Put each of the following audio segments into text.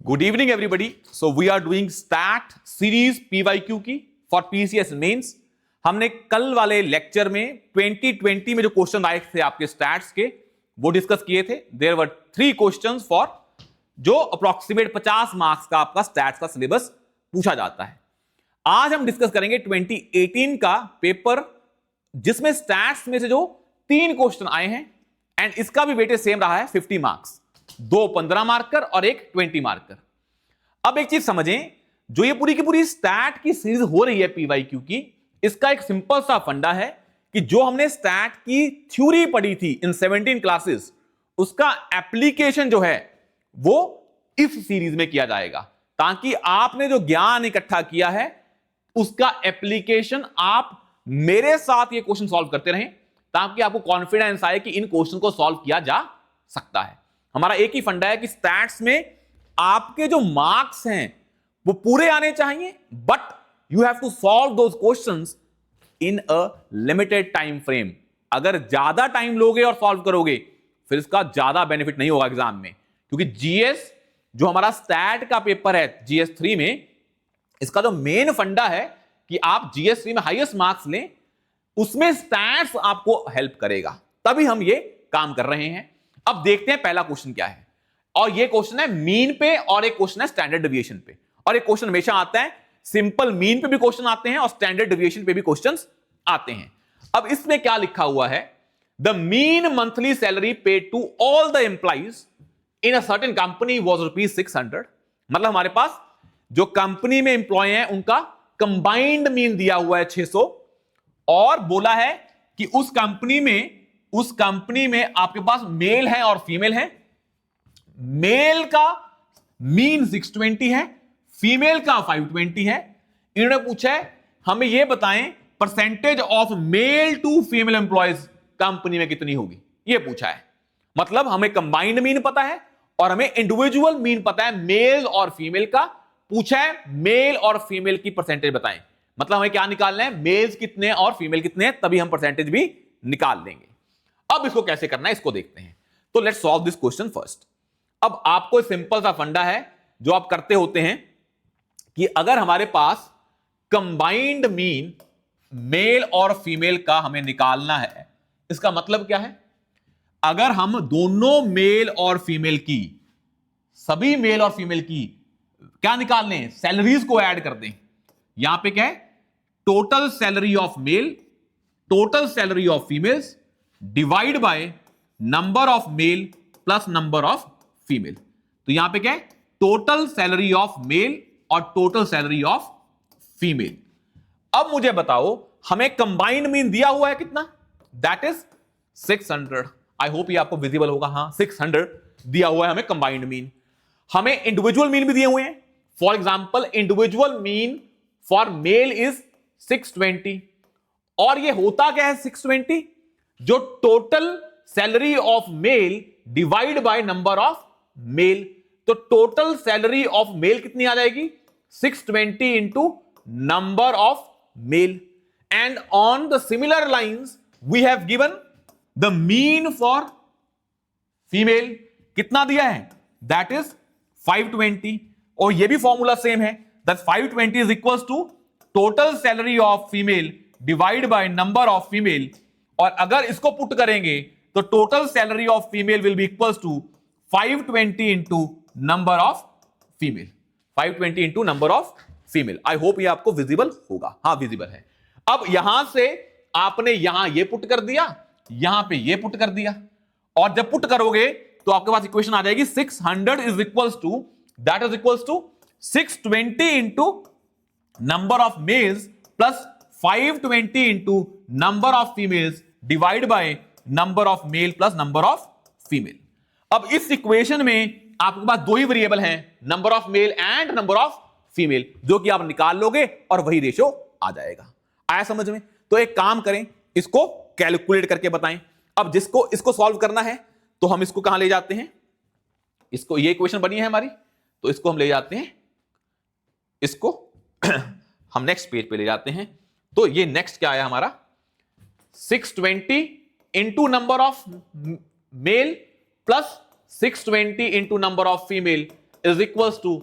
Good evening everybody. So we are doing stat series PYQ की for PCS mains. हमने कल वाले lecture में 2020 में जो क्वेश्चन आए थे आपके स्टैट्स के वो डिस्कस किए थे. देयर वर 3 क्वेश्चंस फॉर जो अप्रोक्सीमेट 50 मार्क्स का आपका स्टैट्स का सिलेबस पूछा जाता है. आज हम डिस्कस करेंगे 2018 का पेपर जिसमें स्टैट्स में से जो 3 क्वेश्चन आए हैं एंड इसका भी वेटेज सेम रहा है 50 मार्क्स. 2 15 मार्कर और एक 20 मार्कर. अब एक चीज समझें, जो ये पूरी की पूरी स्टैट की सीरीज हो रही है पीवाईक्यू की, इसका एक सिंपल सा फंडा है कि जो हमने स्टैट की थ्योरी पढ़ी थी इन 17 क्लासेस, उसका एप्लीकेशन जो है वो इस सीरीज में किया जाएगा, ताकि आपने जो ज्ञान इकट्ठा किया है उसका एप्लीकेशन आप मेरे साथ ये क्वेश्चन सॉल्व करते रहें, ताकि आपको कॉन्फिडेंस आए कि इन क्वेश्चन को सॉल्व किया जा सकता है. हमारा एक ही फंडा है कि स्टैट्स में आपके जो मार्क्स हैं वो पूरे आने चाहिए, but you have to solve those questions in a limited time frame. अगर ज्यादा टाइम लोगे और सॉल्व करोगे फिर इसका ज्यादा बेनिफिट नहीं होगा एग्जाम में, क्योंकि जीएस जो हमारा स्टैट का पेपर है जीएस 3 में, इसका जो मेन फंडा है कि आप जीएस 3 में हाईएस्ट मार्क्स लें, उसमें स्टैट्स आपको हेल्प करेगा. तभी हम ये काम कर रहे हैं. अब देखते हैं पहला क्वेश्चन क्या है. और ये क्वेश्चन है मीन पे और एक क्वेश्चन है स्टैंडर्ड डेविएशन पे. और एक क्वेश्चन हमेशा आता है सिंपल मीन पे भी क्वेश्चन आते हैं और स्टैंडर्ड डेविएशन पे भी क्वेश्चंस आते हैं. अब इसमें क्या लिखा हुआ है, the mean monthly salary paid to all the employees in a certain company was ₹600. मतलब हमारे पास जो कंपनी में एम्प्लॉय हैं उनका कंबाइंड मीन दिया हुआ है 600, और बोला है कि उस कंपनी में आपके पास मेल है और फीमेल है. मेल का मीन 620 है, फीमेल का 520 है. इन्होंने पूछा है हमें यह बताएं percentage of male to female employees company में कितनी होगी, यह पूछा है. मतलब हमें कंबाइंड मीन पता है और हमें इंडिविजुअल मीन पता है मेल और फीमेल का. पूछा है मेल और फीमेल की परसेंटेज बताएं. मतलब हमें क्या निकालना है, मेल्स कितने और फीमेल कितने हैं, तभी हम परसेंटेज भी निकाल देंगे. अब इसको कैसे करना है इसको देखते हैं. तो let's solve this question first. अब आपको सिंपल सा फंडा है जो आप करते होते हैं कि अगर हमारे पास कंबाइंड मीन मेल और फीमेल का हमें निकालना है, इसका मतलब क्या है, अगर हम दोनों मेल और फीमेल की, सभी मेल और फीमेल की क्या निकाल लें, सैलरीज को ऐड कर दें. यहां पे क्या है, total salary of mail, total salary of females divide by number of male plus number of female. तो यहां पे क्या है, टोटल सैलरी ऑफ मेल और टोटल सैलरी ऑफ फीमेल. अब मुझे बताओ हमें कंबाइंड मीन दिया हुआ है कितना, दैट इज 600. आई होप ये आपको विजिबल होगा. हां 600 दिया हुआ है हमें कंबाइंड मीन. हमें इंडिविजुअल मीन भी दिए हुए हैं. For example individual mean for male is 620. और ये होता क्या है 620, जो total salary of male divide by number of male. तो टोटल सैलरी ऑफ मेल कितनी आ जाएगी, 620 into number of male. And on the similar lines we have given the mean for female. कितना दिया है, दैट इज 520. और ये भी फॉर्मूला सेम है, that 520 is equal to total salary of female divide by number of female. और अगर इसको पुट करेंगे तो total salary of female will be equal to 520 into number of female. 520 into number of female. I hope ये आपको visible होगा. हां visible है. अब यहां से आपने यहां ये पुट कर दिया, यहां पे ये पुट कर दिया, और जब पुट करोगे तो आपके पास इक्वेशन आ जाएगी 600 is equal to, that is equal to 620 into number of males plus 520 into number of females divide by number of male plus number of female. अब इस इक्वेशन में आपके पास 2 ही वेरिएबल हैं, number of male and number of female, जो कि आप निकाल लोगे और वही रेशो आ जाएगा. आया समझ में? तो एक काम करें, इसको कैलकुलेट करके बताएं. अब इसको सॉल्व करना है तो हम इसको कहां ले जाते हैं, इसको, ये इक्वेशन बनी है हमारी, तो इसको हम ले जाते हैं, इसको हम नेक्स्ट पेज पे ले जाते हैं. तो ये नेक्स्ट क्या आया हमारा, 620 into number of male plus 620 into number of female is equals to,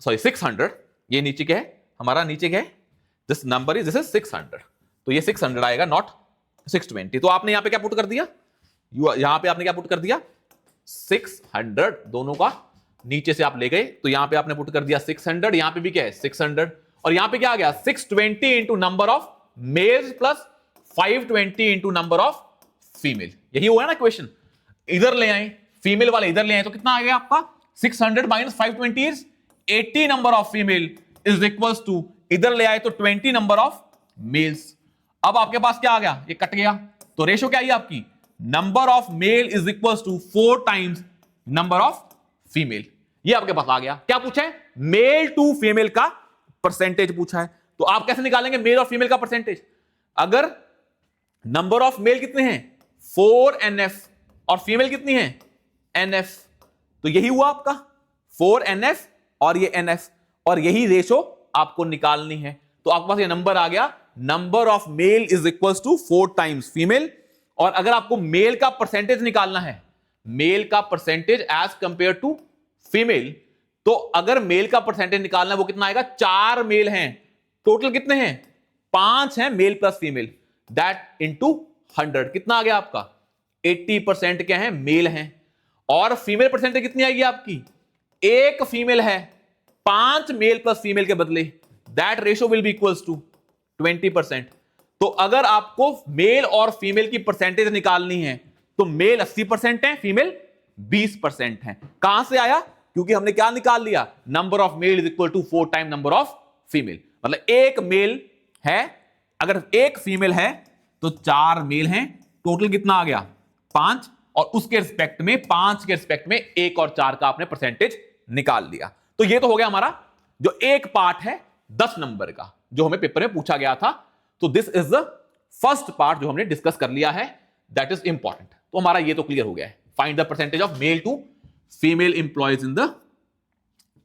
sorry 600, ये नीचे क्या है हमारा, नीचे क्या है, this number is, this is 600, तो ये 600 आएगा, नॉट 620। तो आपने यहां पे क्या पुट कर दिया, यहां पे आपने क्या पुट कर दिया, 600, दोनों का नीचे से आप ले गए, तो यहां पे आपने पुट कर दिया 600, यहां पे भी क्या है 600, और यहां पे क्या आ गया 620 into number of males plus 520 into number of female. यही हुआ ना क्वेश्चन, इधर ले आए फीमेल वाले, इधर ले आए, तो कितना आ गया आपका 600 minus 520 is 80 number of female is equals to, इधर ले आए तो 20 नंबर ऑफ मेल्स। अब आपके पास क्या आ गया, ये कट गया, तो रेशो क्या आई आपकी, number of male is equals to 4 times number of female. ये आपके पास आ गया। क्या पूछा है, मेल टू फीमेल का परसेंटेज पूछा है। तो आप कैसे निकालेंगे मेल और फीमेल का परसेंटेज, अगर नंबर ऑफ मेल कितने हैं 4 NF और फीमेल कितनी है NF, तो यही हुआ आपका 4 NF और ये NF, और यही रेशो आपको निकालनी है। तो आपके पास ये नंबर आ गया, number of male is equals to 4 times female. और अगर आपको मेल का परसेंटेज निकालना है, मेल का percentage as compare to female, तो अगर मेल का परसेंटेज निकालना है वो कितना आएगा, 4 मेल हैं, टोटल कितने हैं 5 हैं male plus female, that into 100 कितना आ गया आपका 80% क्या है मेल हैं। और फीमेल परसेंटेज कितनी आएगी आपकी, 1 फीमेल है 5 मेल प्लस फीमेल के बदले, that ratio will be equals to 20%। तो अगर आपको मेल और फीमेल की परसेंटेज निकालनी है तो मेल 80% है, फीमेल 20% है। कहां से आया, क्योंकि हमने क्या निकाल लिया, number of male is equal to 4 time number of female, मतलब 1 मेल है, अगर 1 फीमेल है तो 4 मेल हैं, टोटल कितना आ गया 5, और उसके रिस्पेक्ट में 5 के रिस्पेक्ट में 1 और 4 का आपने परसेंटेज निकाल लिया। तो ये तो हो गया हमारा जो एक पार्ट है 10 नंबर का, जो हमें पेपर में पूछा गया था। तो this is the first part जो हमने डिस्कस कर लिया है, दैट इज इंपॉर्टेंट। तो हमारा ये तो क्लियर हो गया है, find the percentage of male to female employees in the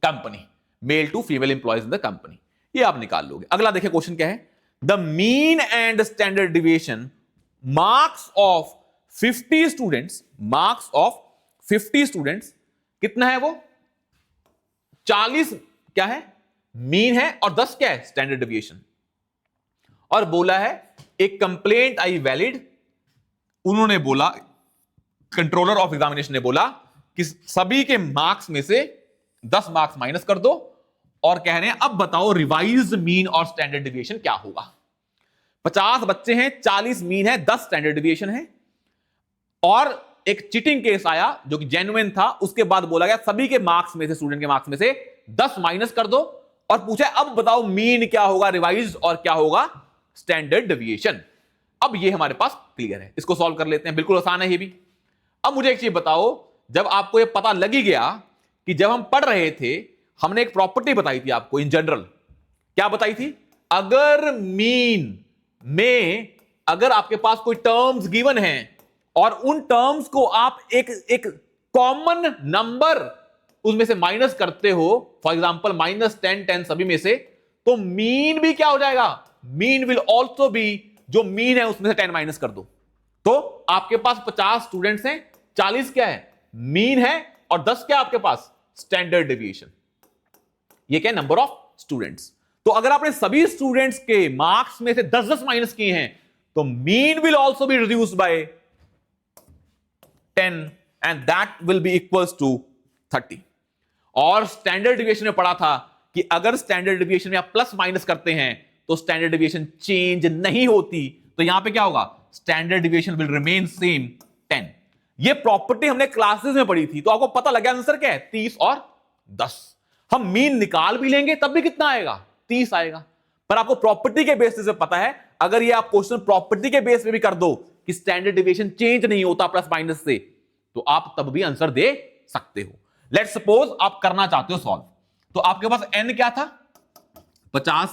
company, male to female employees in the company, ये आप निकाल लोगे। अगला देखिए क्वेश्चन क्या है, the mean and standard deviation marks of 50 students, marks of 50 students कितना है वो 40 क्या है मीन है, और 10 क्या है स्टैंडर्ड डिविएशन। और बोला है एक कंप्लेंट आई वैलिड, उन्होंने बोला, कंट्रोलर ऑफ एग्जामिनेशन ने बोला कि सभी के मार्क्स में से 10 मार्क्स माइनस कर दो, और कह रहे हैं अब बताओ रिवाइज्ड मीन और स्टैंडर्ड डिविएशन क्या होगा। 50 बच्चे हैं, 40 मीन है, 10 स्टैंडर्ड डिविएशन है, और एक चीटिंग केस आया जो कि जेन्युइन था, उसके बाद बोला गया सभी के मार्क्स में से, स्टूडेंट के मार्क्स में से 10 माइनस कर दो, और पूछा अब बताओ मीन क्या होगा रिवाइज्ड और क्या होगा स्टैंडर्ड डिविएशन। अब ये हमारे पास क्लियर है, इसको सॉल्व कर लेते हैं, बिल्कुल आसान है ये भी। अब मुझे एक चीज बताओ, जब आपको ये पता लग ही गया कि जब हम पढ़ रहे थे हमने एक प्रॉपर्टी बताई थी आपको इन जनरल, क्या बताई थी, अगर मीन में अगर आपके पास कोई टर्म्स गिवन हैं और उन टर्म्स को आप एक कॉमन नंबर उसमें से माइनस करते हो, फॉर एग्जांपल -10 10 सभी में से, तो मीन भी क्या हो जाएगा, मीन विल ऑल्सो बी, जो मीन है उसमें से 10 माइनस कर दो। तो आपके पास 50 स्टूडेंट्स हैं, 40 क्या है मीन है, और 10 क्या आपके पास स्टैंडर्ड डिविएशन। ये क्या नंबर ऑफ स्टूडेंट्स। तो अगर आपने सभी स्टूडेंट्स के मार्क्स में से 10-10 माइनस किए हैं तो mean will also be reduced by 10 and that will be equals to 30। और स्टैंडर्ड डिविएशन में पढ़ा था कि अगर स्टैंडर्ड डिविएशन में आप प्लस माइनस करते हैं तो स्टैंडर्ड डिविएशन चेंज नहीं होती, तो यहां पे क्या होगा, standard deviation will remain same 10। ये प्रॉपर्टी हमने क्लासेस में पढ़ी थी, तो आपको पता लगा आंसर क्या है 30 और 10। हम मीन निकाल भी लेंगे तब भी कितना आएगा 30 आएगा, पर आपको प्रॉपर्टी के बेसिस पे पता है, अगर ये आप क्वेश्चन प्रॉपर्टी के बेस पे भी कर दो कि स्टैंडर्ड डिविएशन चेंज नहीं होता प्लस माइनस से, तो आप तब भी आंसर दे सकते हो। लेट्स सपोज आप करना चाहते हो सॉल्व, तो आपके पास n क्या था 50,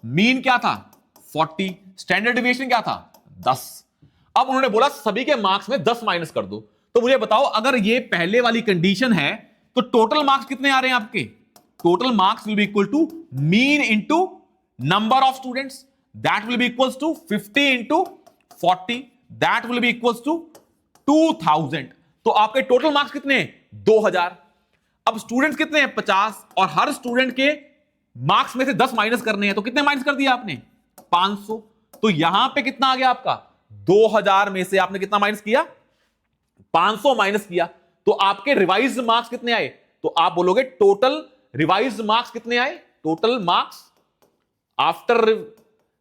मीन क्या था 40, स्टैंडर्ड डिविएशन क्या था 10। अब उन्होंने बोला सभी के मार्क्स में 10 माइनस कर दो, तो मुझे बताओ अगर ये पहले वाली कंडीशन है तो टोटल मार्क्स कितने आ रहे हैं आपके, total marks will be equal to mean into number of students, that will be equals to 50 into 40, that will be equals to 2000। तो आपके टोटल मार्क्स कितने 2000। अब स्टूडेंट्स कितने हैं 50 और हर स्टूडेंट के मार्क्स में से 10 माइनस करने हैं, तो कितने माइनस कर दिया आपने 500। तो यहां पे कितना आ गया आपका 2000 में से आपने कितना माइनस किया 500 माइनस किया, तो आपके रिवाइज मार्क्स कितने आए, तो आप बोलोगे टोटल रिवाइज मार्क्स कितने आए, टोटल मार्क्स आफ्टर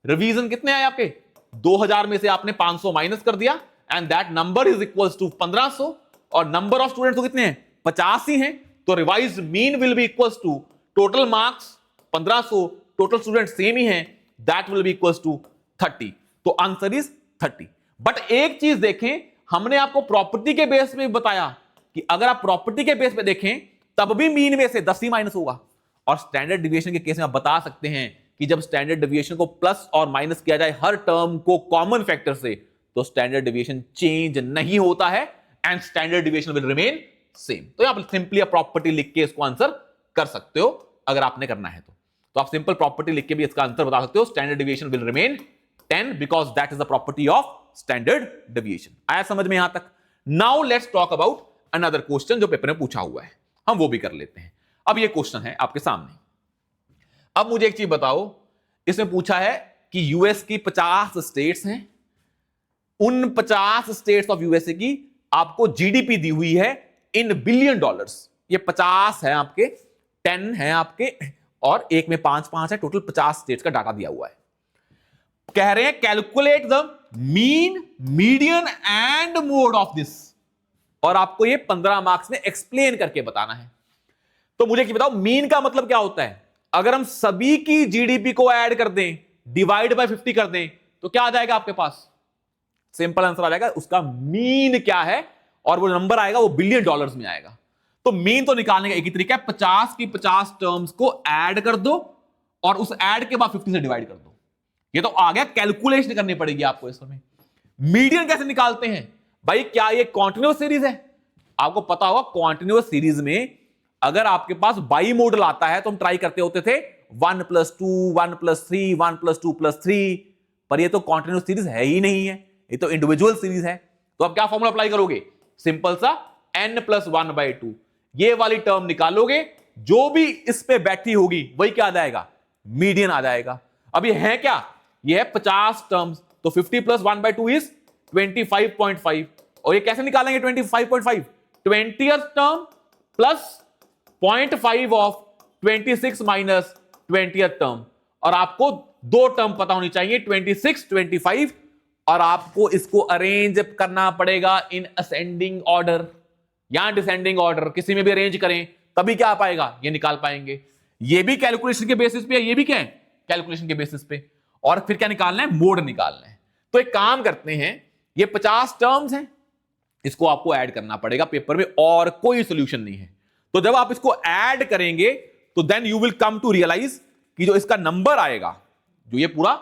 रिवीजन कितने आए आपके 2000 में से आपने 500 माइनस कर दिया and that number is equals to 1500 और नंबर ऑफ स्टूडेंट्स तो कितने हैं 50 ही हैं, तो revise mean will be equals to total marks 1500, total student same ही हैं, that will be equals to 30, तो आंसर इज 30। बट एक चीज देखें, हमने आपको प्रॉपर्टी के बेस पे बताया कि अगर आप प्रॉपर्टी के बेस पे देखें तब भी मीन में से 10 ही माइनस होगा, और स्टैंडर्ड डिविएशन के केस में आप बता सकते हैं कि जब स्टैंडर्ड डिविएशन को प्लस और माइनस किया जाए हर टर्म को कॉमन फैक्टर से, तो स्टैंडर्ड डिविएशन चेंज नहीं होता है and standard deviation will remain same. तो आप सिंपली प्रॉपर्टी लिख के इसको आंसर कर सकते हो अगर आपने करना है तो आप सिंपल प्रॉपर्टी लिख के भी इसका आंसर बता सकते हो, standard deviation will remain 10 because that is the property of standard deviation. आया समझ में यहां तक? Now let's talk about another question जो पेपर में पूछा हुआ है, हम वो भी कर लेते हैं। अब ये क्वेश्चन है आपके सामने। अब मुझे एक चीज बताओ, इसमें पूछा है कि यूएस की 50 स्टेट्स हैं, उन 50 स्टेट्स ऑफ यूएसए की आपको जीडीपी दी हुई है इन बिलियन डॉलर्स। ये 50 है आपके, 10 है आपके और एक में 5 है, टोटल 50 स्टेट्स का डाटा दिया हुआ है। कह रहे हैं calculate the mean median and mode of this, और आपको ये 15 मार्क्स में एक्सप्लेन करके बताना है। तो मुझे क्या बताओ मीन का मतलब क्या होता है? अगर हम सभी की जीडीपी को ऐड कर दें, डिवाइड बाय 50 कर दें, तो क्या आ जाएगा आपके पास? सिंपल आंसर आ जाएगा उसका मीन क्या है, और वो नंबर आएगा वो बिलियन डॉलर्स में आएगा। तो मीन तो निकालने का एक ही तरीका है, 50 की 50 टर्म्स को ऐड कर दो और उस ऐड के बाद 50 से डिवाइड कर दो। ये तो आ गया, कैलकुलेशन करनी पड़ेगी आपको इसमें। मीडियन कैसे निकालते हैं भाई? क्या ये कॉन्टिन्यूअस सीरीज है? आपको पता होगा कॉन्टिन्यूअस सीरीज में अगर आपके पास बाई मॉडल आता है तो हम ट्राई करते होते थे 1 + 2 1 + 3 1 + 2 + 3, पर ये तो कॉन्टिन्यूअस सीरीज है ही नहीं है, ये तो इंडिविजुअल सीरीज है। तो अब क्या फॉर्मूला अप्लाई करोगे? सिंपल सा n + 1/2, ये वाली टर्म निकालोगे, जो भी इस पे बैठी होगी वही क्या आ जाएगा? मीडियन आ जाएगा। अब ये है क्या? ये है 50 टर्म्स, तो 50 + 1/2 इज 25.5, और ये कैसे निकालेंगे 25.5? 20th term plus 0.5 of 26 minus 20th term, और आपको दो टर्म पता होनी चाहिए 26 25, और आपको इसको अरेंज करना पड़ेगा इन असेंडिंग ऑर्डर या डिसेंडिंग ऑर्डर, किसी में भी अरेंज करें तभी क्या आ पाएगा, ये निकाल पाएंगे। ये भी कैलकुलेशन के बेसिस पे है, ये भी क्या है कैलकुलेशन के बेसिस पे, और फिर क्या निकालना है? मोड निकालना है। तो एक काम करते हैं, ये 50 टर्म्स हैं, इसको आपको ऐड करना पड़ेगा पेपर में, और कोई सोल्यूशन नहीं है। तो जब आप इसको ऐड करेंगे तो then you will come to realise कि जो इसका नंबर आएगा, जो ये पूरा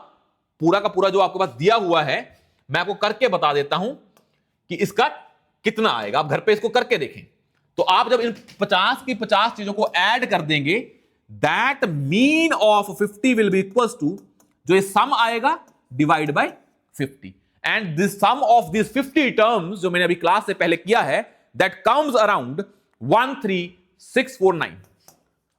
का पूरा जो आपके पास दिया हुआ है, मैं आपको करके बता देता हूं कि इसका कितना आएगा। आप घर पे इसको करके देखें। तो आप जब इन 50 की 50 चीजों को ऐड कर देंगे, that mean of 50 will be equals to, जो ये सम आएगा divide by 50, and this sum of this 50 terms जो मैंने अभी क्लास से पहले किया है, दैट कम्स अराउंड 13649।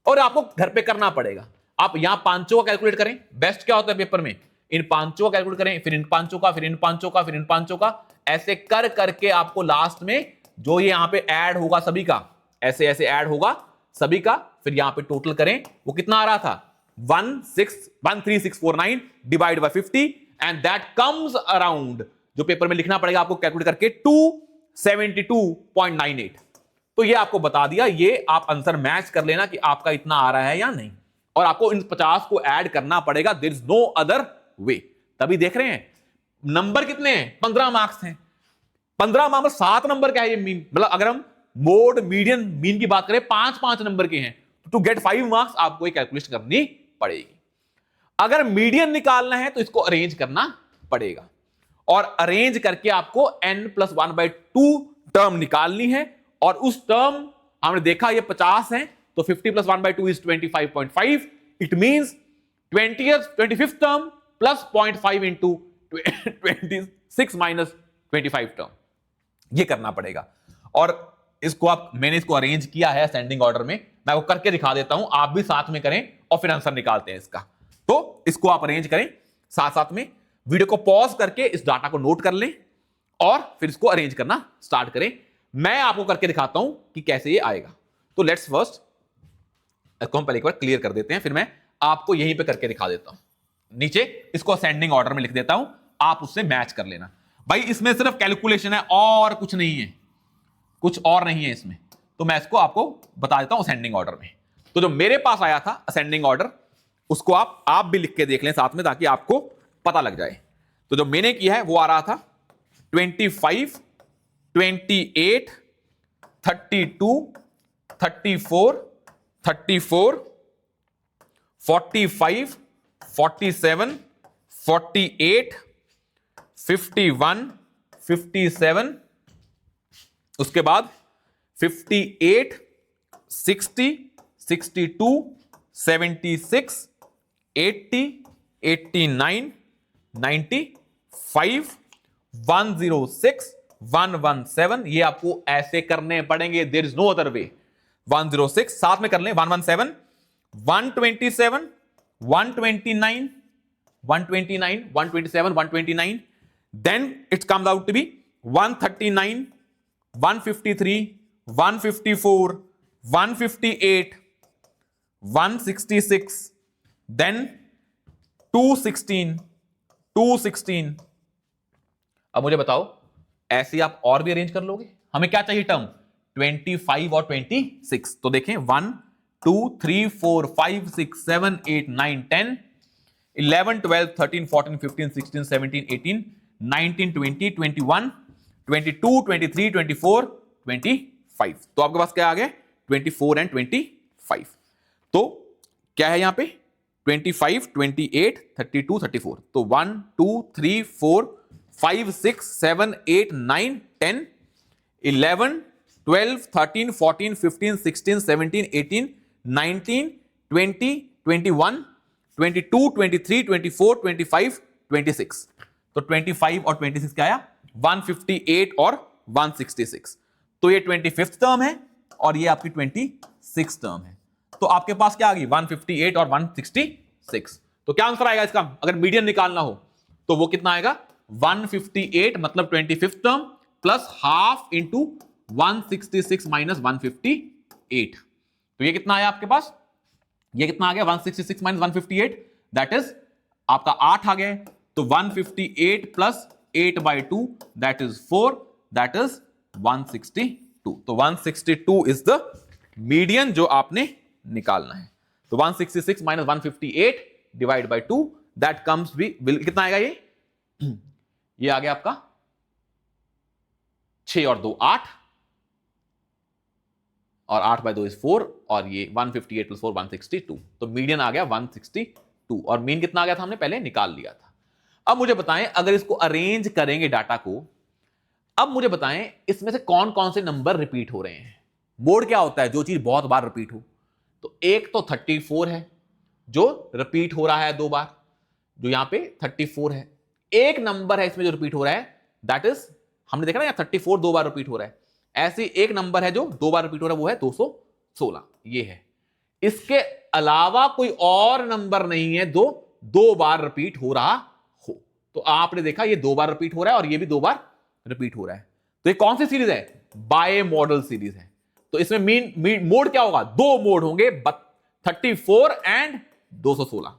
और आपको घर पे करना पड़ेगा। आप यहां पांचों का कैलकुलेट करें, बेस्ट क्या होता है पेपर में, इन पांचों का कैलकुलेट करें, फिर इन पांचों का, फिर इन पांचों का, फिर इन पांचों का, ऐसे कर करके आपको लास्ट में जो ये यहां पे ऐड होगा सभी का, ऐसे ऐसे ऐड होगा सभी का, फिर यहां पे टोटल करें, वो कितना आ रहा था 13649 divide by 50, and that comes around, जो पेपर में लिखना पड़ेगा आपको कैलकुलेट करके 272.98। तो ये आपको बता दिया, ये आप आंसर मैच कर लेना कि आपका इतना आ रहा है या नहीं, और आपको इन 50 को ऐड करना पड़ेगा, there is no other way. तभी देख रहे हैं नंबर कितने हैं, 15 मार्क्स हैं। 15 मार्क्स 7 नंबर का है ये मीन, मतलब अगर हम मोड मीडियन मीन की बात करें 5 नंबर के हैं, तो टू गेट 5 मार्क्स आपको एक कैलकुलेशन करनी पड़ेगी। अगर मीडियन निकालना है तो इसको अरेंज करना पड़ेगा, और अरेंज करके आपको n + 1/2 टर्म निकालनी है, और उस टर्म हमने देखा ये 50 है, तो 50 + 1/2 is 25.5, it means 25th term plus 0.5 into 26 minus 25 term, ये करना पड़ेगा। और इसको मैंने इसको अरेंज किया है असेंडिंग ऑर्डर में, मैं वो करके दिखा देता हूं, आप भी साथ में करें और फिर आंसर निकालते हैं इसका। तो इसको आप अरेंज करें साथ साथ में, वीडियो को पॉज करके इस डाटा को नोट कर लें और फिर इसको अरेंज करना स्टार्ट करें। मैं आपको करके दिखाता हूं कि कैसे ये आएगा। तो लेट्स फर्स्ट इसको हम पहले एक बार क्लियर कर देते हैं, फिर मैं आपको यहीं पे करके दिखा देता हूं। नीचे इसको असेंडिंग ऑर्डर में लिख देता हूं, आप उससे मैच कर लेना। भाई इसमें सिर्फ कैलकुलेशन है और कुछ नहीं है, कुछ और नहीं है इसमें। तो मैं इसको आपको बता देता हूं असेंडिंग ऑर्डर में। तो जो मेरे पास आया था असेंडिंग ऑर्डर, उसको आप भी लिख के देख लें साथ में, ताकि आपको पता लग जाए। तो जो मैंने किया है वो आ रहा था 25, 28, 32, 34, 34, 45, 47, 48, 51, 57, उसके बाद 58, 60, 62, 76, 80, 89, 95, 106, 117। ये आपको ऐसे करने पड़ेंगे, there is no other way. 106 साथ में कर लें, 117, 127, 129, 129, 127, 129, then it comes out to be 139, 153, 154, 158, 166, then 216, 216। अब मुझे बताओ, ऐसे आप और भी अरेंज कर लोगे? हमें क्या चाहिए टर्म? 25 और 26। तो देखें 1, 2, 3, 4, 5, 6, 7, 8, 9, 10, 11, 12, 13, 14, 15, 16, 17, 18, 19, 20, 21, 22, 23, 24, 25। तो आपके पास क्या आ गया? 24 एंड 25। तो क्या है यहां पे? 25, 28, 32, 34। तो 1, 2, 3, 4, 5, 6, 7, 8, 9, 10, 11, 12, 13, 14, 15, 16, 17, 18, 19, 20, 21, 22, 23, 24, 25, 26। तो 25 और 26 क्या आया? 158 और 166। तो ये 25th टर्म है और ये आपकी 26th टर्म है। तो आपके पास क्या आ गई? 158 और 166। तो क्या आंसर आएगा इसका? अगर मीडियन निकालना हो तो वो कितना आएगा? 158 मतलब 25th term plus half into 166 minus 158। तो ये कितना आया आपके पास? ये कितना आ गया? 166 माइनस 158, दैट इज आपका 8 आ गया। तो 158 plus 8/2 that is 4, that is 162। तो 162 इज द मीडियन जो आपने निकालना है। तो 166 minus 158 divide by 2 that comes भी कितना आएगा? ये आ गया आपका 6 और 2 8, और 8/2 इज 4, और ये 158 प्लस 4 162। तो मीडियन आ गया 162 और मीन कितना आ गया था? हमने पहले निकाल लिया था। अब मुझे बताएं, अगर इसको अरेंज करेंगे डाटा को, अब मुझे बताएं इसमें से कौन कौन से नंबर रिपीट हो रहे हैं। मोड क्या होता है? जो चीज बहुत बार रिपीट हो। तो एक तो 34 है जो रिपीट हो रहा है 2 बार, जो यहां पे 34 है। एक नंबर है इसमें जो रिपीट हो रहा है, दैट इज हमने देखा ना यहां 34 2 बार रिपीट हो रहा है। ऐसे एक नंबर है जो 2 बार रिपीट हो रहा है, वो है 216। ये है। इसके अलावा कोई और नंबर नहीं है जो 2 बार रिपीट हो रहा हो। तो आपने देखा ये 2 बार रिपीट हो रहा है और ये भी 2 बार रिपीट हो रहा है। तो ये कौन सी सीरीज है? बाय मॉडल सीरीज है। तो इसमें मीन मोड क्या होगा? 2 मोड होंगे, 34 एंड 216।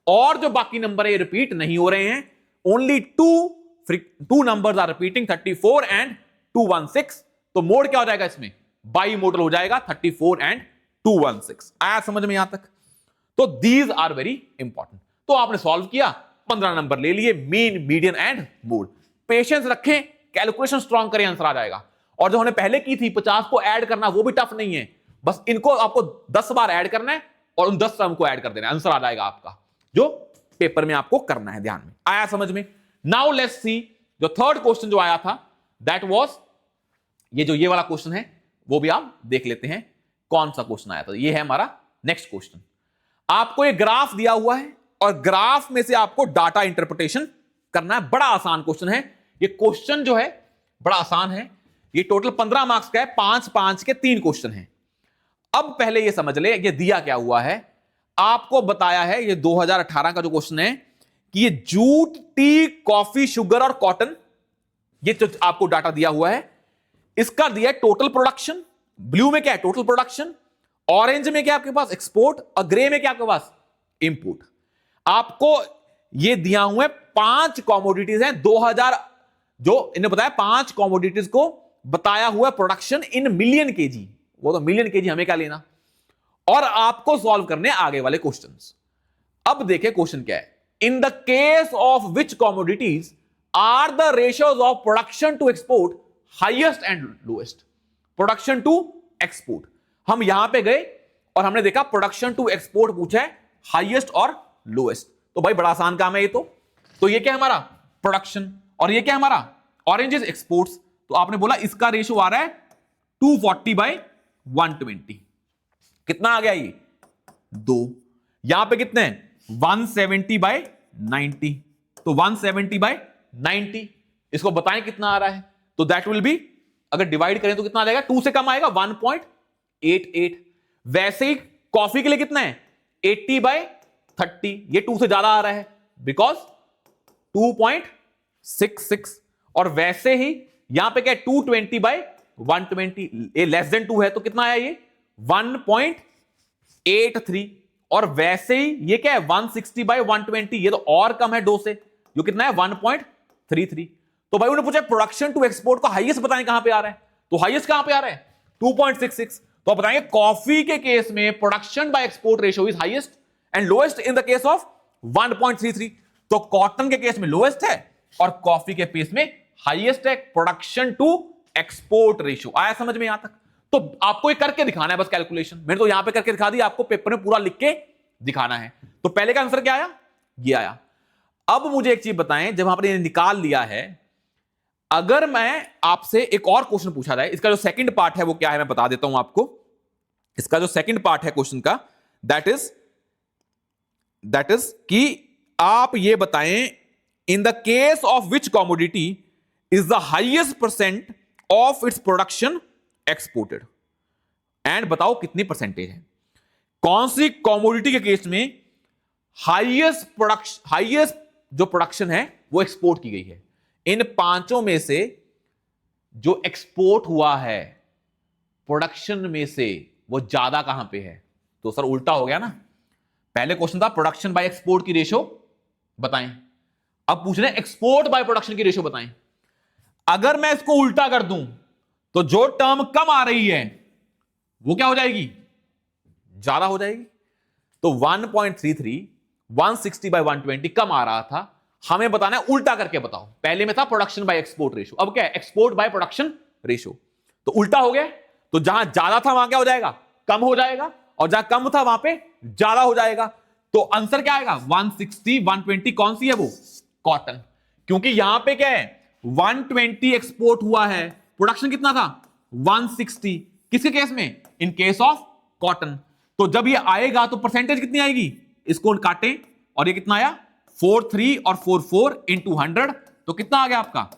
और जो बाकी नंबर है ये रिपीट नहीं हो रहे हैं। Only two numbers are repeating, 34 and 216। तो मोड क्या हो जाएगा इसमें? बाई मोडल हो जाएगा, 34 एंड 216। आया समझ में यहां तक? तो दीज आर वेरी इंपॉर्टेंट। तो आपने सॉल्व किया, 15 नंबर ले लिए, mean, median and mode. Patience रखें, कैलकुलेशन स्ट्रॉन्ग करें, आंसर आ जाएगा। और जो हमने पहले की थी 50 को ऐड करना, वो भी टफ नहीं है। बस इनको आपको 10 बार ऐड करना है और उन 10 टर्म को ऐड कर देना है, आंसर आ जाएगा आपका, जो पेपर में आपको करना है। ध्यान में आया समझ में? नाउ लेट्स सी जो थर्ड क्वेश्चन जो आया था, दैट वाज ये वाला क्वेश्चन है, वो भी आप देख लेते हैं कौन सा क्वेश्चन आया था। ये है हमारा नेक्स्ट क्वेश्चन। आपको ये ग्राफ दिया हुआ है और ग्राफ में से आपको डाटा इंटरप्रिटेशन करना है। बड़ा आसान क्वेश्चन है ये। क्वेश्चन जो है बड़ा आसान है, ये टोटल 15 मार्क्स का है, 5-5 के 3 क्वेश्चन हैं। अब पहले ये समझ ले ये दिया क्या हुआ है, आपको बताया है ये 2018 का जो क्वेश्चन है कि ये जूट, टी, कॉफी, शुगर और कॉटन, ये जो आपको डाटा दिया हुआ है, इसका दिया है टोटल प्रोडक्शन। ब्लू में क्या है टोटल प्रोडक्शन, ऑरेंज में क्या आपके पास एक्सपोर्ट, और ग्रे में क्या आपके पास इंपोर्ट। आपको ये दिया हुआ है 5 कॉमोडिटीज हैं 2000, जो इन्हें बताया 5 कॉमोडिटीज को बताया हुआ प्रोडक्शन इन मिलियन केजी, वो तो मिलियन केजी हमें क्या लेना, और आपको सॉल्व करने आगे वाले क्वेश्चंस। अब देखें क्वेश्चन क्या है, in the case of which commodities are the ratios of production to export highest and lowest. Production to export, हम यहां पे गए और हमने देखा प्रोडक्शन टू एक्सपोर्ट पूछा है, हाईएस्ट और लोएस्ट। तो भाई बड़ा आसान काम है ये तो ये क्या है हमारा प्रोडक्शन, और ये क्या है हमारा ऑरेंजेस एक्सपोर्ट्स। तो आपने बोला इसका रेशियो आ रहा है 240/120, कितना आ गया ये 2, यहां पे कितने हैं 170/90, तो 170/90, इसको बताएं कितना आ रहा है, तो दैट विल बी, अगर डिवाइड करें तो कितना आ जाएगा, 2 से कम आएगा 1.88। वैसे ही कॉफी के लिए कितना है 80/30, ये 2 से ज्यादा आ रहा है बिकॉज 2.66, और वैसे ही यहां पे क्या है 220/120, ये लेस देन 2 है तो कितना आया ये 1.83, और वैसे ही ये क्या है 160/120, ये तो और कम है 2 से, जो कितना है 1.33। तो भाई उन्होंने पूछा प्रोडक्शन टू एक्सपोर्ट को हाईएस्ट बताएं कहां पे आ रहा है, तो हाईएस्ट कहां पे आ रहा है 2.66, तो आप बताएंगे कॉफी के केस में production by export ratio is highest and lowest in the case of 1.33, तो कॉटन के केस में लोएस्ट है और कॉफी के केस में हाईएस्ट है प्रोडक्शन टू एक्सपोर्ट रेशियो। आया समझ में यहां तक? तो आपको ये करके दिखाना है बस कैलकुलेशन, मैंने तो यहां पे करके दिखा दी, आपको पेपर में पूरा लिख के दिखाना है। तो पहले का आंसर क्या आया, ये आया। अब मुझे एक चीज बताएं, जब आपने निकाल लिया है, अगर मैं आपसे एक और क्वेश्चन पूछा जाए, इसका जो सेकंड पार्ट है वो क्या है मैं बता देता हूं आपको। इसका जो सेकंड पार्ट है क्वेश्चन का, दैट इज कि आप ये बताएं इन the case of which commodity is the highest percent of its production exported, and बताओ कितनी परसेंटेज है। कौन सी कॉमोडिटी के केस में हाईएस्ट जो प्रोडक्शन है वो एक्सपोर्ट की गई है। इन 5 में से जो एक्सपोर्ट हुआ है प्रोडक्शन में से वो ज्यादा कहां पे है, तो सर उल्टा हो गया ना। पहले क्वेश्चन था प्रोडक्शन बाय एक्सपोर्ट की रेशियो बताएं, अब पूछ रहे हैं एक्सपोर्ट बाय प्रोडक्शन की रेशियो बताएं। अगर मैं इसको उल्टा कर दूं तो जो टर्म कम आ रही है वो क्या हो जाएगी, ज्यादा हो जाएगी। तो 1.33 160/120 कम आ रहा था, हमें बताना है उल्टा करके बताओ। पहले में था प्रोडक्शन बाय एक्सपोर्ट रेशियो, अब क्या है एक्सपोर्ट बाय प्रोडक्शन रेशियो, तो उल्टा हो गया। तो जहां ज्यादा था वहां क्या हो जाएगा, कम हो जाएगा, और जहां कम था वहां पे ज्यादा हो जाएगा। तो आंसर क्या आएगा 160/120, कौन सी है वो कॉटन, क्योंकि यहां पे क्या है 120 एक्सपोर्ट हुआ है, प्रोडक्शन कितना था 160, किसके केस में, इन केस ऑफ कॉटन। तो जब ये आएगा तो परसेंटेज कितनी आएगी, इसको काटें, और ये कितना आया 43 और 44 into 100, तो कितना आ गया आपका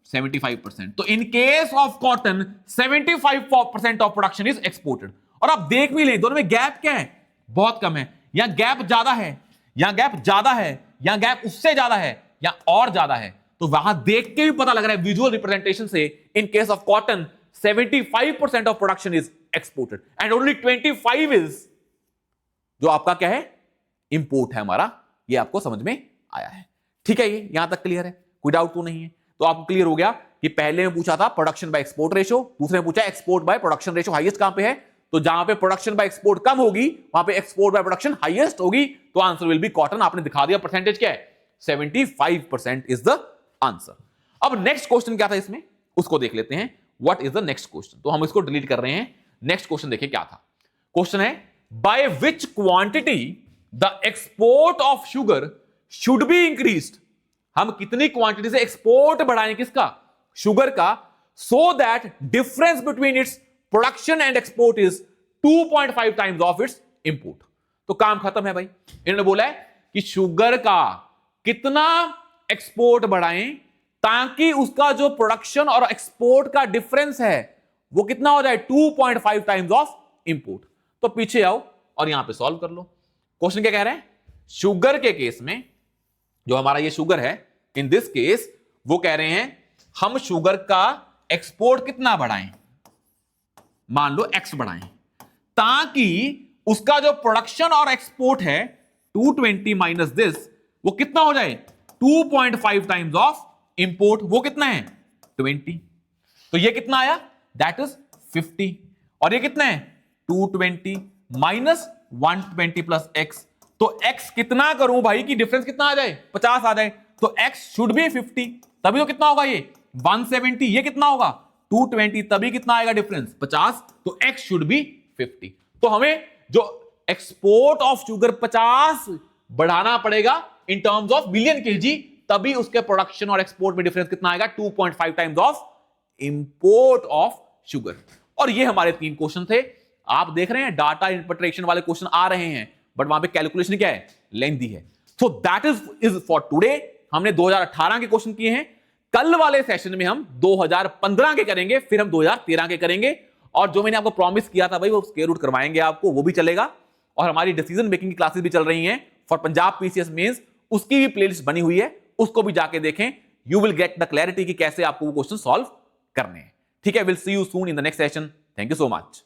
75%। तो in case of cotton 75% of production is exported. और आप देख भी लें दोनों में गैप क्या है, बहुत कम है, यहां गैप ज्यादा है, यहां गैप ज्यादा है, यहां गैप उससे ज्यादा है, यहां और ज्यादा है। तो वहां देख के भी पता लग रहा है विजुअल रिप्रेजेंटेशन से, in case of cotton 75% of production is exported and only 25 is जो आपका क्या है इंपोर्ट है हमारा। ये आपको समझ में आया है, ठीक है, ये यहां तक क्लियर है, कोई डाउट तो नहीं है। तो आपको क्लियर हो गया कि पहले में पूछा था प्रोडक्शन बाय एक्सपोर्ट रेशियो, दूसरे में पूछा export by production ratio highest कहां पे है, तो जहां पे प्रोडक्शन बाय एक्सपोर्ट कम होगी वहां पे एक्सपोर्ट बाय प्रोडक्शन हाईएस्ट होगी, तो आंसर विल बी कॉटन। आपने दिखा दिया परसेंटेज क्या है 75% इज द आंसर। अब नेक्स्ट क्वेश्चन क्या था इसमें, उसको देख लेते हैं। What is the next question, तो हम इसको डिलीट कर रहे हैं। नेक्स्ट क्वेश्चन देखिए क्या था। क्वेश्चन है by which quantity the export of sugar should be increased, हम कितनी क्वांटिटी से एक्सपोर्ट बढ़ाएं किसका, शुगर का, so that difference between its production and export is 2.5 times of its import. तो काम खत्म है भाई, इन्होंने बोला है कि शुगर का कितना एक्सपोर्ट बढ़ाएं ताकि उसका जो प्रोडक्शन और एक्सपोर्ट का डिफरेंस है वो कितना हो जाए 2.5 टाइम्स ऑफ इंपोर्ट। तो पीछे आओ और यहां पे सॉल्व कर लो। क्वेश्चन क्या कह रहे हैं, शुगर के केस में जो हमारा ये शुगर है, इन दिस केस वो कह रहे हैं हम शुगर का एक्सपोर्ट कितना बढ़ाएं, मान लो एक्स बढ़ाएं, ताकि उसका जो प्रोडक्शन और एक्सपोर्ट है 220 माइनस दिस वो कितना हो जाए 2.5 टाइम्स ऑफ इंपोर्ट, वो कितना है 20। तो ये कितना आया, दैट इज 50, और ये कितना है 220 माइनस 120 प्लस एक्स। तो x कितना करूं भाई कि डिफरेंस कितना आ जाए 50 आ जाए, तो x शुड बी 50, तभी तो कितना होगा ये 170, ये कितना होगा 220, तभी कितना आएगा डिफरेंस 50, तो x शुड बी 50। तो हमें जो एक्सपोर्ट ऑफ शुगर 50 बढ़ाना पड़ेगा in terms of billion KG, तभी उसके प्रोडक्शन और एक्सपोर्ट में डिफरेंस कितना आएगा 2.5 times of import of sugar. और ये हमारे 3 क्वेश्चन थे। आप देख रहे हैं डाटा इंटरप्रिटेशन वाले क्वेश्चन आ रहे हैं, बट वहां पे कैलकुलेशन क्या है, लेंथी है। So that is for today. हमने 2018 के क्वेश्चन किए हैं, कल वाले सेशन में हम 2015 के करेंगे, फिर हम 2013 के करेंगे, और जो मैंने आपको प्रॉमिस किया था भाई वो स्क्वायर रूट करवाएंगे आपको, वो भी चलेगा। और हमारी डिसीजन मेकिंग की क्लासेस भी चल रही हैं फॉर पंजाब पीसीएस मेंस, उसकी भी प्लेलिस्ट बनी हुई है, उसको भी जाके देखें। You will get the clarity कि कैसे आपको वो क्वेश्चन सॉल्व करने हैं। ठीक है, will see you soon in the next session. Thank you so much.